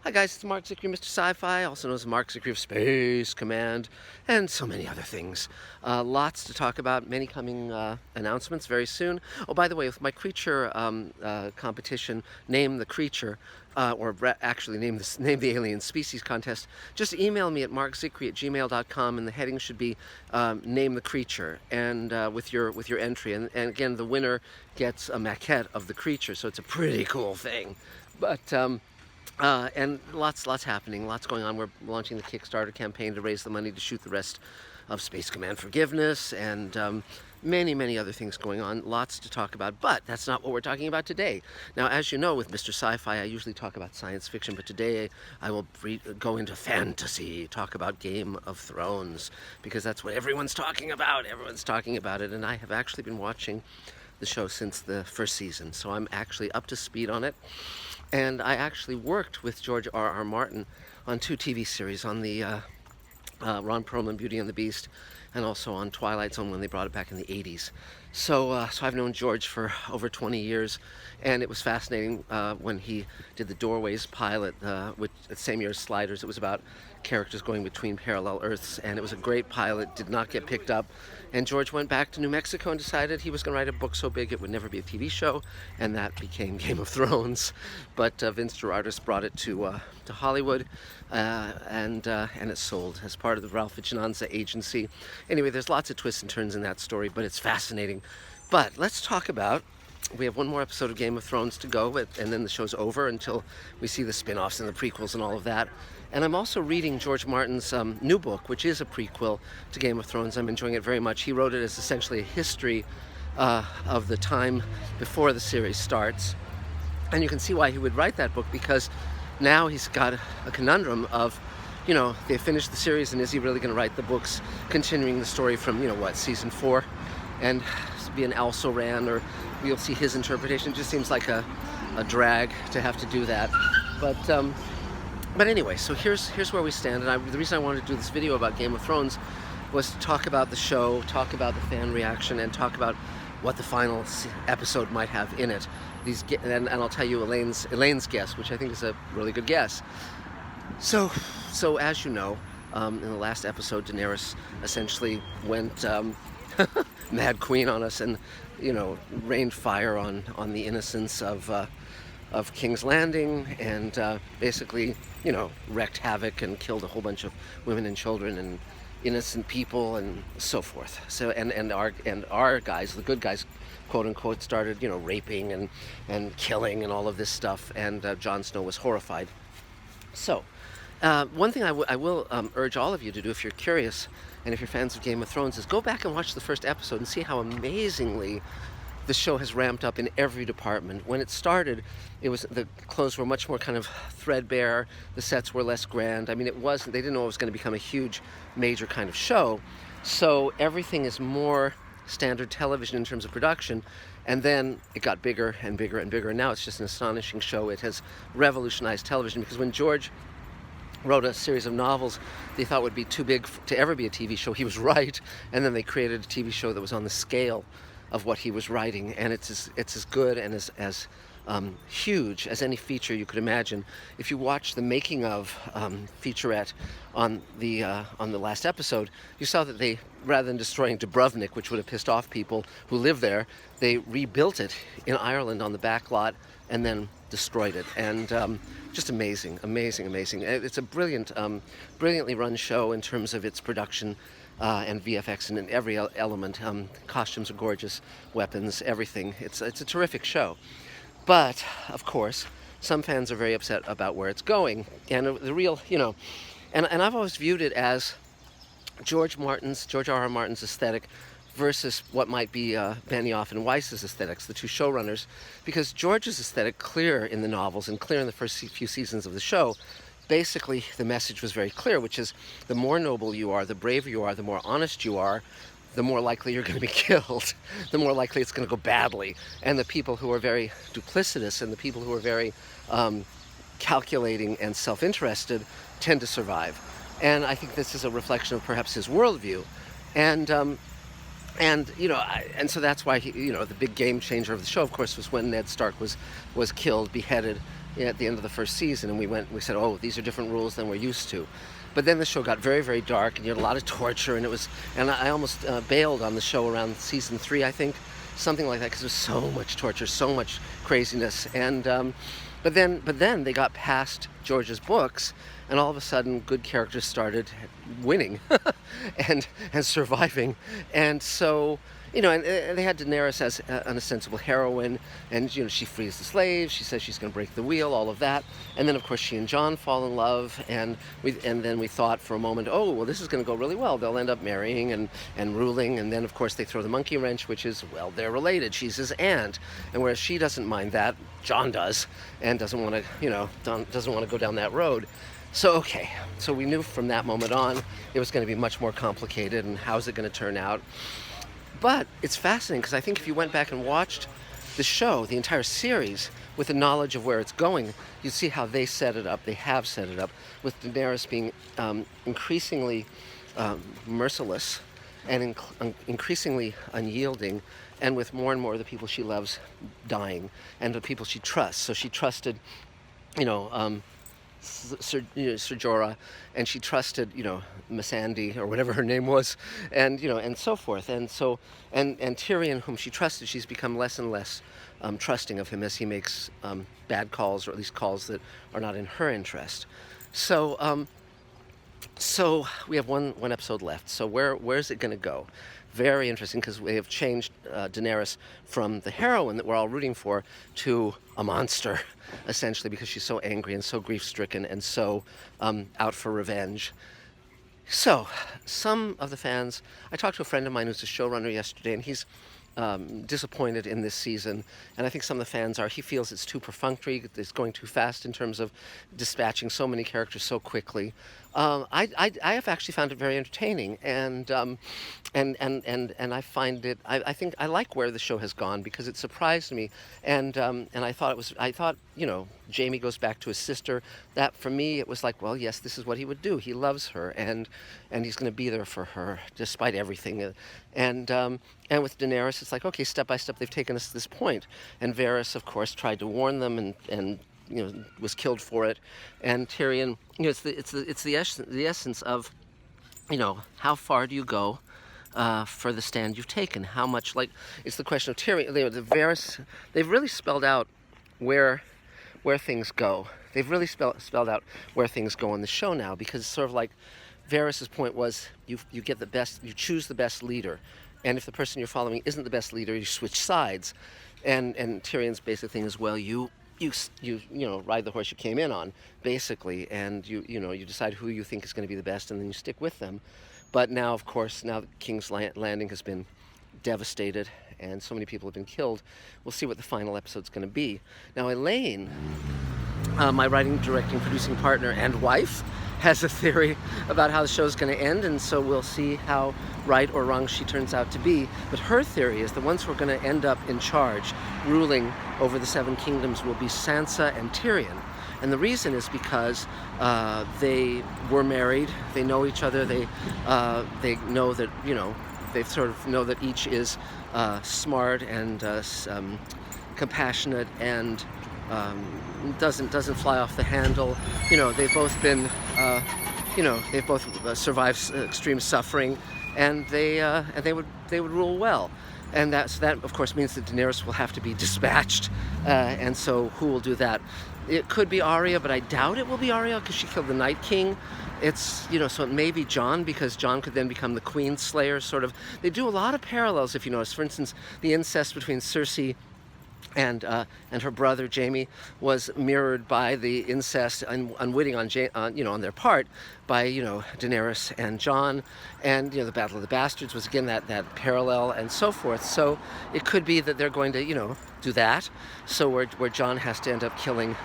Hi guys, it's Mark Zickery, Mr. Sci-Fi, also known as Mark Zickery of Space Command, and so many other things. Lots to talk about, many coming announcements very soon. Oh, by the way, with my creature competition, Name the Creature, actually name the alien species contest, just email me at markzickery@gmail.com, and the heading should be Name the Creature, and with your entry. And again, the winner gets a maquette of the creature, so it's a pretty cool thing. But and lots happening, lots going on. We're launching the Kickstarter campaign to raise the money to shoot the rest of Space Command Forgiveness, and many other things going on. Lots to talk about, but that's not what we're talking about today. Now, as you know, with Mr. Sci-Fi, I usually talk about science fiction, but today I will go into fantasy, talk about Game of Thrones, because that's what everyone's talking about. Everyone's talking about it, and I have actually been watching the show since the first season, so I'm actually up to speed on it. And I actually worked with George R.R. Martin on 2 TV series, on the Ron Perlman Beauty and the Beast, and also on Twilight Zone when they brought it back in the 80s. So I've known George for over 20 years, and it was fascinating when he did the Doorways pilot, which the same year as Sliders. It was about characters going between parallel Earths, and it was a great pilot, did not get picked up. And George went back to New Mexico and decided he was going to write a book so big it would never be a TV show, and that became Game of Thrones. But Vince Gerardis brought it to Hollywood, and it sold as part of the Ralph Fichinanza agency. Anyway, there's lots of twists and turns in that story, but it's fascinating. But let's talk about, we have one more episode of Game of Thrones to go, and then the show's over until we see the spin-offs and the prequels and all of that. And I'm also reading George Martin's new book, which is a prequel to Game of Thrones. I'm enjoying it very much. He wrote it as essentially a history of the time before the series starts. And you can see why he would write that book, because now he's got a conundrum of, you know, they finished the series, and is he really going to write the books continuing the story from, you know, what, season 4? And be an also ran, or we'll see his interpretation. It just seems like a drag to have to do that. But anyway, so here's where we stand. And the reason I wanted to do this video about Game of Thrones was to talk about the show, talk about the fan reaction, and talk about what the final episode might have in it. And I'll tell you Elaine's guess, which I think is a really good guess. So as you know, in the last episode, Daenerys essentially went Mad Queen on us, and, you know, rained fire on the innocents of King's Landing, and basically, you know, wreaked havoc and killed a whole bunch of women and children and innocent people and so forth. So and our guys, the good guys, quote unquote, started, you know, raping and killing and all of this stuff, and Jon Snow was horrified. So one thing I will urge all of you to do, if you're curious and if you're fans of Game of Thrones, is go back and watch the first episode and see how amazingly the show has ramped up in every department. When it started, the clothes were much more kind of threadbare, the sets were less grand. I mean, they didn't know it was going to become a huge, major kind of show. So everything is more standard television in terms of production. And then it got bigger and bigger and bigger. And now it's just an astonishing show. It has revolutionized television, because when George wrote a series of novels they thought would be too big to ever be a TV show, he was right. And then they created a TV show that was on the scale of what he was writing, and it's as good and as huge as any feature you could imagine. If you watch the making of featurette on the last episode, you saw that they, rather than destroying Dubrovnik, which would have pissed off people who live there, they rebuilt it in Ireland on the back lot and then destroyed it. And just amazing. It's a brilliantly run show in terms of its production and VFX, and in every element. Costumes are gorgeous, weapons, everything. It's a terrific show. But, of course, some fans are very upset about where it's going. And the real, you know, and I've always viewed it as George R.R. Martin's aesthetic versus what might be Benioff and Weiss's aesthetics, the two showrunners. Because George's aesthetic, clear in the novels and clear in the first few seasons of the show, basically the message was very clear, which is the more noble you are, the braver you are, the more honest you are, the more likely you're going to be killed, the more likely it's going to go badly. And the people who are very duplicitous and the people who are very calculating and self-interested tend to survive. And I think this is a reflection of perhaps his worldview. And you know, and so that's why the big game changer of the show, of course, was when Ned Stark was killed, beheaded at the end of the first season, and we said, oh, these are different rules than we're used to. But then the show got very, very dark, and you had a lot of torture, and I almost bailed on the show around season 3, I think, something like that, because there was so much torture, so much craziness, and but then they got past George's books, and all of a sudden, good characters started winning and surviving, and so. And they had Daenerys as an ostensible heroine, and she frees the slaves. She says she's going to break the wheel, all of that, and then of course she and Jon fall in love, and then we thought for a moment, oh well, this is going to go really well. They'll end up marrying and ruling, and then of course they throw the monkey wrench, which is, well, they're related. She's his aunt, and whereas she doesn't mind that, Jon does, and doesn't want to go down that road. So we knew from that moment on it was going to be much more complicated, and how's it going to turn out. But it's fascinating because I think if you went back and watched the show, the entire series, with the knowledge of where it's going, you'd see how they set it up. They have set it up with Daenerys being increasingly merciless and increasingly unyielding, and with more and more of the people she loves dying and the people she trusts. So she trusted, Ser Jorah, and she trusted, Missandei or whatever her name was, and and so forth, and Tyrion, whom she trusted, she's become less and less trusting of him as he makes bad calls, or at least calls that are not in her interest. So we have one episode left. So where's it going to go? Very interesting, because we have changed Daenerys from the heroine that we're all rooting for to a monster, essentially, because she's so angry and so grief-stricken and so out for revenge. So some of the fans, I talked to a friend of mine who's a showrunner yesterday, and he's disappointed in this season, and I think some of the fans are. He feels it's too perfunctory, it's going too fast in terms of dispatching so many characters so quickly. I have actually found it very entertaining, and I find it. I think I like where the show has gone, because it surprised me, and I thought Jaime goes back to his sister. That for me, it was like, well, yes, this is what he would do. He loves her, and he's going to be there for her despite everything, and with Daenerys, it's like, okay, step by step they've taken us to this point, and Varys, of course, tried to warn them and was killed for it, and Tyrion, it's the essence of, how far do you go for the stand you've taken? How much, it's the question of Tyrion. The Varys, they've really spelled out where things go. They've really spelled out where things go on the show now, because it's sort of like Varys' point was, you get the best, you choose the best leader, and if the person you're following isn't the best leader, you switch sides, and Tyrion's basic thing is, well, you ride the horse you came in on, basically, and you decide who you think is going to be the best, and then you stick with them. But now, of course, now that King's Landing has been devastated and so many people have been killed, we'll see what the final episode's going to be. Now, Elaine, my writing, directing, producing partner and wife, has a theory about how the show's going to end, and so we'll see how right or wrong she turns out to be. But her theory is the ones who are going to end up in charge, ruling over the Seven Kingdoms, will be Sansa and Tyrion. And the reason is because they were married, they know each other, they know that, they sort of know that each is smart and compassionate and doesn't fly off the handle. They've both been, they've both survived extreme suffering, and they would rule well. And that of course means that Daenerys will have to be dispatched, and so who will do that? It could be Arya, but I doubt it will be Arya, because she killed the Night King. It's, so it may be Jon, because Jon could then become the Queen Slayer, sort of. They do a lot of parallels, if you notice. For instance, the incest between Cersei and her brother Jaime was mirrored by the incest, unwitting on their part, by Daenerys and Jon, and the Battle of the Bastards was again that parallel, and so forth. So it could be that they're going to do that. So where Jon has to end up killing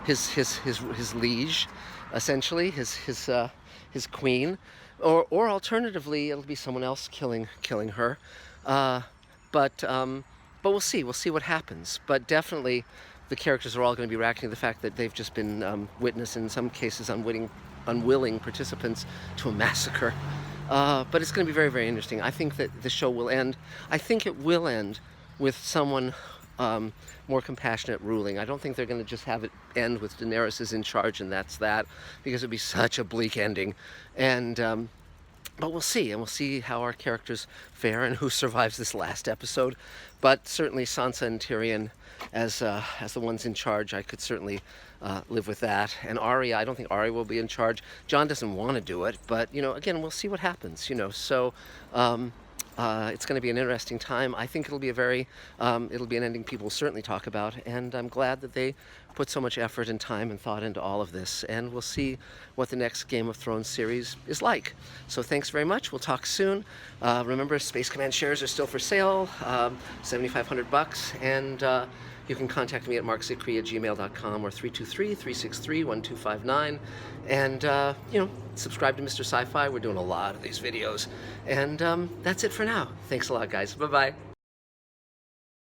his liege, essentially his queen, or alternatively it'll be someone else killing her. But we'll see. We'll see what happens. But definitely, the characters are all going to be reacting to the fact that they've just been witness, in some cases, unwilling participants to a massacre. But it's going to be very, very interesting. I think that the show will end. I think it will end with someone more compassionate ruling. I don't think they're going to just have it end with Daenerys is in charge and that's that, because it'd be such a bleak ending. And but we'll see, and we'll see how our characters fare and who survives this last episode. But certainly Sansa and Tyrion as the ones in charge, I could certainly live with that. And Arya, I don't think Arya will be in charge. Jon doesn't want to do it, but again, we'll see what happens. So. It's going to be an interesting time. I think it'll be it'll be an ending people will certainly talk about, and I'm glad that they put so much effort and time and thought into all of this, and we'll see what the next Game of Thrones series is like. So thanks very much. We'll talk soon. Remember, Space Command shares are still for sale, $7,500, and you can contact me at markzicree@gmail.com or 323-363-1259. And, subscribe to Mr. Sci-Fi. We're doing a lot of these videos. And that's it for now. Thanks a lot, guys. Bye-bye.